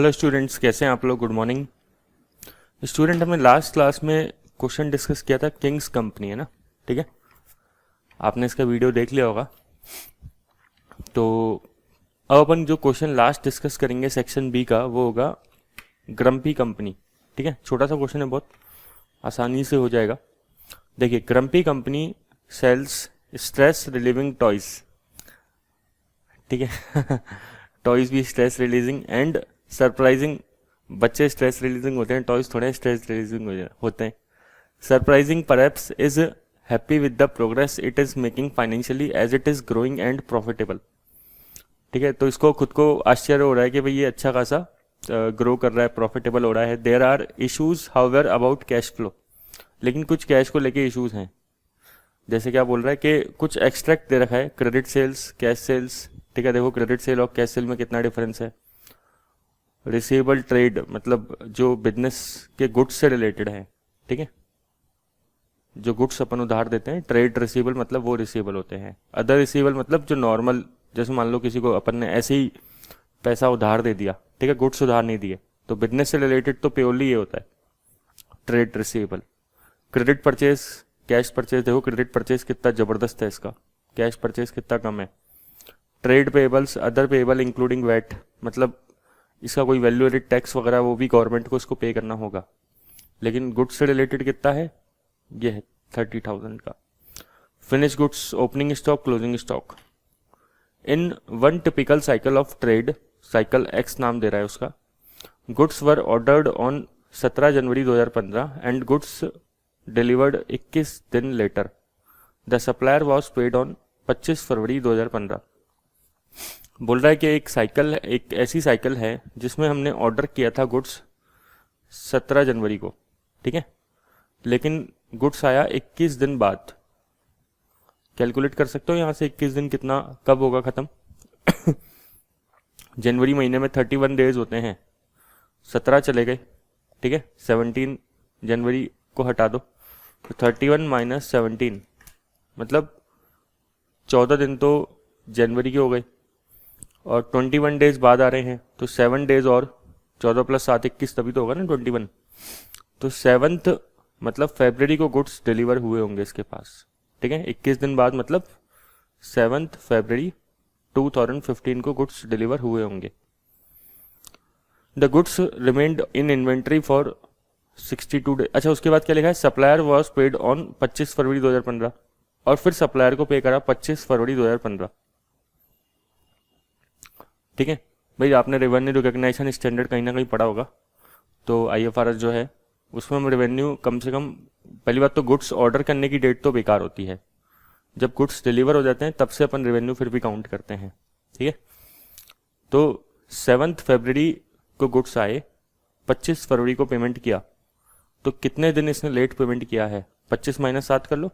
Hello students, कैसे हैं आप लोग? Good morning student. हमने लास्ट क्लास में क्वेश्चन डिस्कस किया था, किंग्स कंपनी है ना, ठीक है। आपने इसका वीडियो देख लिया होगा। तो अब अपन जो क्वेश्चन लास्ट डिस्कस करेंगे सेक्शन बी का, वो होगा ग्रम्पी कंपनी, ठीक है। छोटा सा क्वेश्चन है, बहुत आसानी से हो जाएगा। देखिए, Grumpy company sells stress relieving toys, ठीक है। टॉयज भी स्ट्रेस रिलीजिंग एंड सरप्राइजिंग। बच्चे स्ट्रेस रिलीजिंग होते हैं, टॉयज थोड़े स्ट्रेस रिलीजिंग होते हैं। Surprising perhaps is happy with the progress it is making financially as it is growing and profitable, ठीक है। तो इसको खुद को आश्चर्य हो रहा है कि भाई ये अच्छा खासा ग्रो कर रहा है, प्रॉफिटेबल हो रहा है। There are issues however about cash flow, लेकिन कुछ कैश को लेके इशूज हैं। जैसे क्या बोल रहा है कि कुछ एक्सट्रैक्ट दे रखा है, क्रेडिट सेल्स, कैश सेल्स, ठीक है। देखो क्रेडिट सेल और कैश सेल में कितना डिफरेंस है। रिसीवेबल ट्रेड मतलब जो बिजनेस के गुड्स से रिलेटेड है, ठीक है। जो गुड्स अपन उधार देते हैं, ट्रेड रिसीवेबल मतलब वो रिसीवेबल होते हैं। अदर रिसीवेबल मतलब जो नॉर्मल, जैसे मान लो किसी को अपन ने ऐसे ही पैसा उधार दे दिया, ठीक है, गुड्स उधार नहीं दिए, तो बिजनेस से रिलेटेड तो प्योरली ये होता है trade receivable. Credit purchase, cash purchase, देखो क्रेडिट परचेज कितना जबरदस्त है इसका, कैश परचेज कितना कम है। Trade payables, other payable including VAT, मतलब इसका कोई वैल्यू एडेड टैक्स वगैरह वो भी गवर्नमेंट को इसको पे करना होगा। लेकिन गुड्स से रिलेटेड कितना है, ये है 30,000 का। Finish goods, opening stock, closing stock. In one typical cycle of trade, cycle X नाम दे रहा है उसका, goods were ordered on 17 January 2015 and goods delivered 21 दिन later. The supplier was paid on 25 February 2015। बोल रहा है कि एक साइकिल, एक ऐसी साइकिल है जिसमें हमने ऑर्डर किया था गुड्स 17 जनवरी को, ठीक है, लेकिन गुड्स आया 21 दिन बाद। कैलकुलेट कर सकते हो यहाँ से 21 दिन कितना, कब होगा खत्म। जनवरी महीने में 31 डेज होते हैं, 17 चले गए, ठीक है, 17 जनवरी को हटा दो, तो 31 माइनस 17 मतलब 14 दिन तो जनवरी के हो गए, और 21 डेज बाद आ रहे हैं, तो 7 डेज और 14 प्लस 7 21, तभी तो होगा ना 21। तो 7th मतलब फरवरी को गुड्स डिलीवर हुए होंगे इसके पास, ठीक है। 21 दिन बाद मतलब 7th फरवरी 2015 को गुड्स डिलीवर हुए होंगे। The goods remained in inventory for 62 days. अच्छा, उसके बाद क्या लिखा है, supplier was paid on 25 February 2015, और फिर सप्लायर को पे करा 25 फरवरी 2015, ठीक है। भाई आपने रेवेन्यू रिकॉग्निशन स्टैंडर्ड कहीं ना कहीं पढ़ा होगा, तो आईएफआरएस जो है उसमें हम रेवेन्यू कम से कम, पहली बात तो गुड्स ऑर्डर करने की डेट तो बेकार होती है, जब गुड्स डिलीवर हो जाते हैं तब से अपन रेवेन्यू फिर भी काउंट करते हैं, ठीक है। तो 7 फरवरी को गुड्स आए, 25 फरवरी को पेमेंट किया, तो कितने दिन इसने लेट पेमेंट किया है, 25 माइनस 7 कर लो,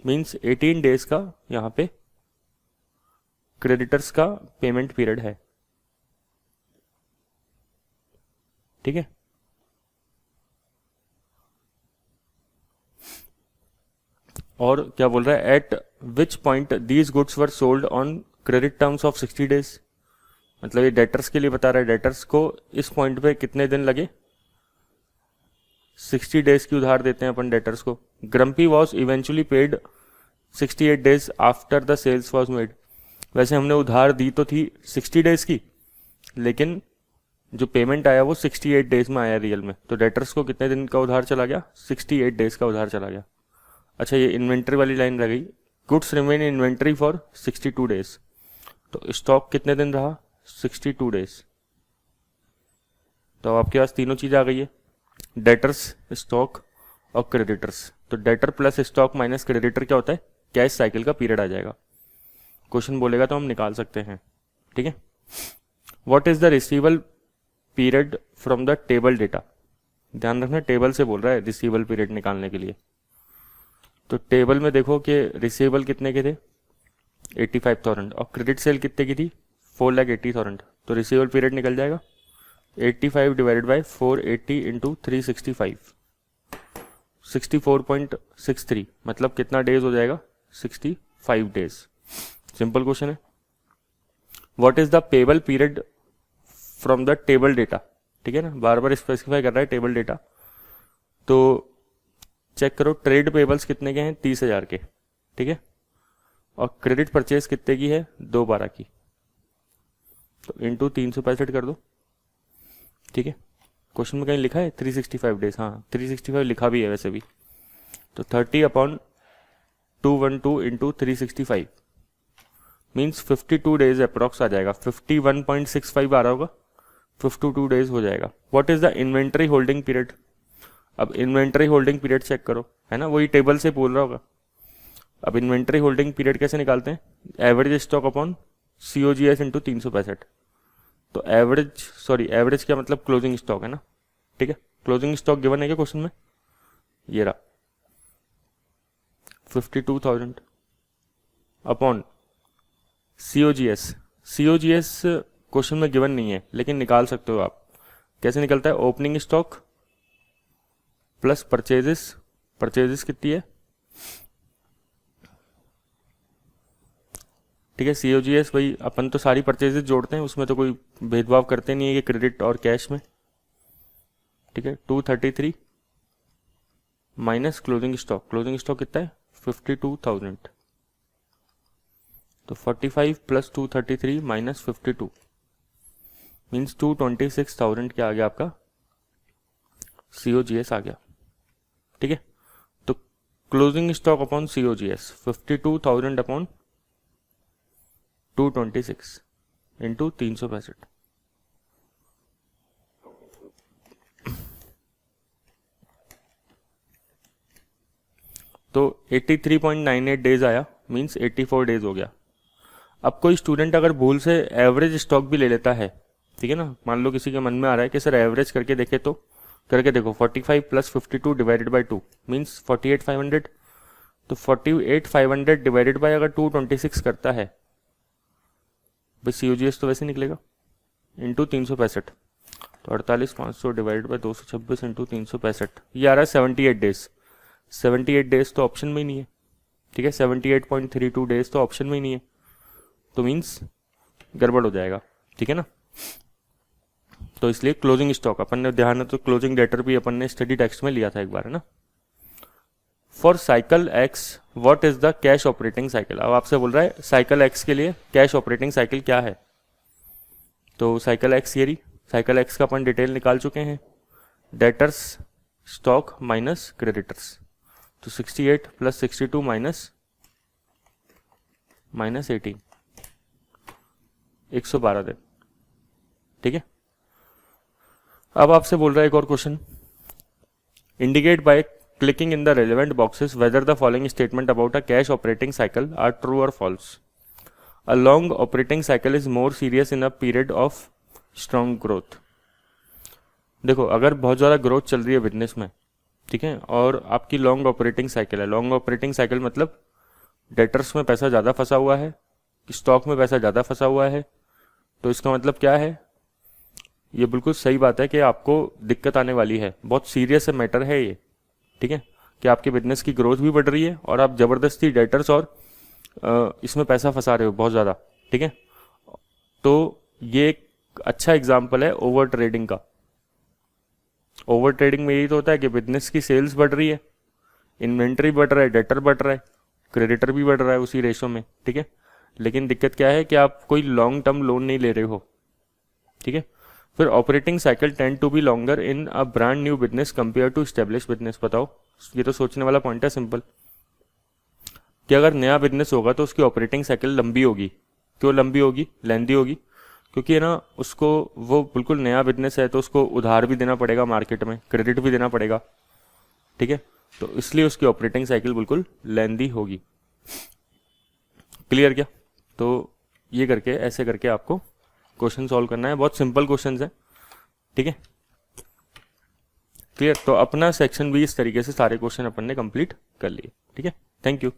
मीन्स 18 डेज का यहाँ पे क्रेडिटर्स का पेमेंट पीरियड है, ठीक है। और क्या बोल रहा है, eight which point these goods were sold on credit terms of 60 days, मतलब ये डेटर्स के लिए बता रहा है, डेटर्स को इस पॉइंट पे कितने दिन लगे, 60 डेज की उधार देते हैं अपन डेटर्स को। Grumpy was eventually paid 68 days after the sales was made. वैसे हमने उधार दी तो थी 60 डेज की, लेकिन जो पेमेंट आया वो 68 डेज में आया रियल में, तो डेटर्स को कितने दिन का उधार चला गया, 68 डेज का उधार चला गया। अच्छा, ये इन्वेंट्री वाली लाइन रह गई, goods remain in inventory for 62 days, तो स्टॉक कितने दिन रहा, 62 डेज। तो आपके पास तीनों चीज़ आ गई है, डेटर्स, स्टॉक और क्रेडिटर्स। तो debtor plus stock minus creditor क्या होता है, कैश साइकिल का पीरियड आ जाएगा। क्वेश्चन बोलेगा तो हम निकाल सकते हैं, ठीक है। What is the receivable period from the table data, ध्यान रखना टेबल से बोल रहा है रिसीवेबल पीरियड निकालने के लिए। तो टेबल में देखो कि रिसीवेबल कितने के थे, 85,000, और क्रेडिट सेल कितने की थी, 4,80,000, तो रिसीवेबल पीरियड निकल जाएगा 85 डिवाइडेड बाई 480 इंटू 365, 64.63, मतलब कितना डेज हो जाएगा, 65 डेज। सिंपल क्वेश्चन है। What is the payable period from the table data, ठीक है ना, बार बार स्पेसिफाई कर रहा है टेबल डेटा। तो चेक करो ट्रेड पेबल्स कितने के हैं, 30,000 के, ठीक है, और क्रेडिट परचेज कितने की है, 2/12 की, तो इंटू 365 कर दो, ठीक है। क्वेश्चन में कहीं लिखा है 365 डेज, हाँ 365 लिखा भी है वैसे भी, तो 30/212 इंटू 365 मीन्स 52 डेज अप्रॉक्स आ जाएगा, 51.65 आ रहा होगा, 52 डेज हो जाएगा। What is the inventory holding period, अब इन्वेंट्री होल्डिंग पीरियड चेक करो, है ना, वही टेबल से बोल रहा होगा। अब इन्वेंट्री होल्डिंग पीरियड कैसे निकालते हैं, average stock upon COGS into 365, तो एवरेज क्या मतलब क्लोजिंग स्टॉक है ना, ठीक है, क्लोजिंग स्टॉक गिवन है क्या क्वेश्चन में, ये रहा 52,000 अपॉन COGS क्वेश्चन में गिवन नहीं है लेकिन निकाल सकते हो आप। कैसे निकलता है, ओपनिंग स्टॉक प्लस परचेजेस कितनी है, ठीक है, COGS भाई अपन तो सारी परचेजेस जोड़ते हैं, उसमें तो कोई भेदभाव करते नहीं है कि क्रेडिट और कैश में, ठीक है। 233 माइनस क्लोजिंग स्टॉक कितना है 52,000, तो 45 प्लस 233 माइनस 52 मीन्स 226,000 क्या आ गया आपका, COGS आ गया, ठीक है। तो closing stock upon COGS 52,000 upon 226 into 365, तो 83.98 डेज आया, मीन्स 84 डेज हो गया। अब कोई स्टूडेंट अगर भूल से एवरेज स्टॉक भी ले लेता है, ठीक है ना, मान लो किसी के मन में आ रहा है कि सर एवरेज करके देखे, तो करके देखो 45 प्लस 52 डिवाइडेड बाई 2 मीन्स 48,500, तो 48,500 डिवाइडेड बाई अगर 226 करता है भाई, COGS तो वैसे निकलेगा इंटू 365, तो 48,500 डिवाइडेड बाई 226 इंटू 365, ये आ रहा है 78 डेज। 78 डेज तो ऑप्शन में ही नहीं है, ठीक है, 78.32 डेज तो ऑप्शन में ही नहीं है, तो मीन्स गड़बड़ हो जाएगा, ठीक है ना। तो इसलिए क्लोजिंग स्टॉक अपन ने ध्यान है, तो क्लोजिंग डेटर भी अपन ने स्टडी टेक्स्ट में लिया था एक बार, है ना। For cycle x what is the cash operating cycle, अब आपसे बोल रहा है साइकिल एक्स के लिए कैश ऑपरेटिंग साइकिल क्या है, तो साइकिल एक्स ये रही, साइकिल एक्स का अपन डिटेल निकाल चुके हैं, डेटर्स स्टॉक माइनस क्रेडिटर्स, तो 68 प्लस 62 माइनस 18 112 दिन, ठीक है। अब आपसे बोल रहा है एक और question, indicate by clicking in the relevant boxes whether the following statement about a cash operating cycle are true और false. A long operating cycle is more serious in a period of strong growth. देखो अगर बहुत ज़्यादा growth चल रही है business में, ठीक है, और आपकी लॉन्ग ऑपरेटिंग साइकिल है, लॉन्ग ऑपरेटिंग साइकिल मतलब डेटर्स में पैसा ज़्यादा फंसा हुआ है, स्टॉक में पैसा ज़्यादा फंसा हुआ है, तो इसका मतलब क्या है, ये बिल्कुल सही बात है कि आपको दिक्कत आने वाली है, बहुत सीरियस मैटर है ये, ठीक है, कि आपके बिजनेस की ग्रोथ भी बढ़ रही है और आप ज़बरदस्ती डेटर्स और इसमें पैसा फंसा रहे हो बहुत ज़्यादा, ठीक है। तो ये एक अच्छा एग्जाम्पल है ओवर ट्रेडिंग का। ओवर ट्रेडिंग में यही तो होता है कि बिजनेस की सेल्स बढ़ रही है, इन्वेंट्री बढ़ रहा है, डेटर बढ़ रहा है, क्रेडिटर भी बढ़ रहा है उसी रेशो में, ठीक है, लेकिन दिक्कत क्या है कि आप कोई लॉन्ग टर्म लोन नहीं ले रहे हो, ठीक है। फिर operating cycle tend to be longer in a brand new business compare to establish business. बताओ, ये तो सोचने वाला पॉइंट है सिंपल, कि अगर नया बिजनेस होगा तो उसकी ऑपरेटिंग साइकिल लंबी होगी। क्यों लंबी होगी, लेंदी होगी, क्योंकि है ना उसको, वो बिल्कुल नया बिजनेस है तो उसको उधार भी देना पड़ेगा मार्केट में, क्रेडिट भी देना पड़ेगा, ठीक है, तो इसलिए उसकी ऑपरेटिंग साइकिल बिल्कुल लेंदी होगी। क्लियर क्या? तो ये करके, ऐसे करके आपको क्वेश्चन सॉल्व करना है, बहुत सिंपल क्वेश्चन है, ठीक है, क्लियर। तो अपना सेक्शन भी इस तरीके से सारे क्वेश्चन अपन ने कंप्लीट कर लिए, ठीक है। Thank you.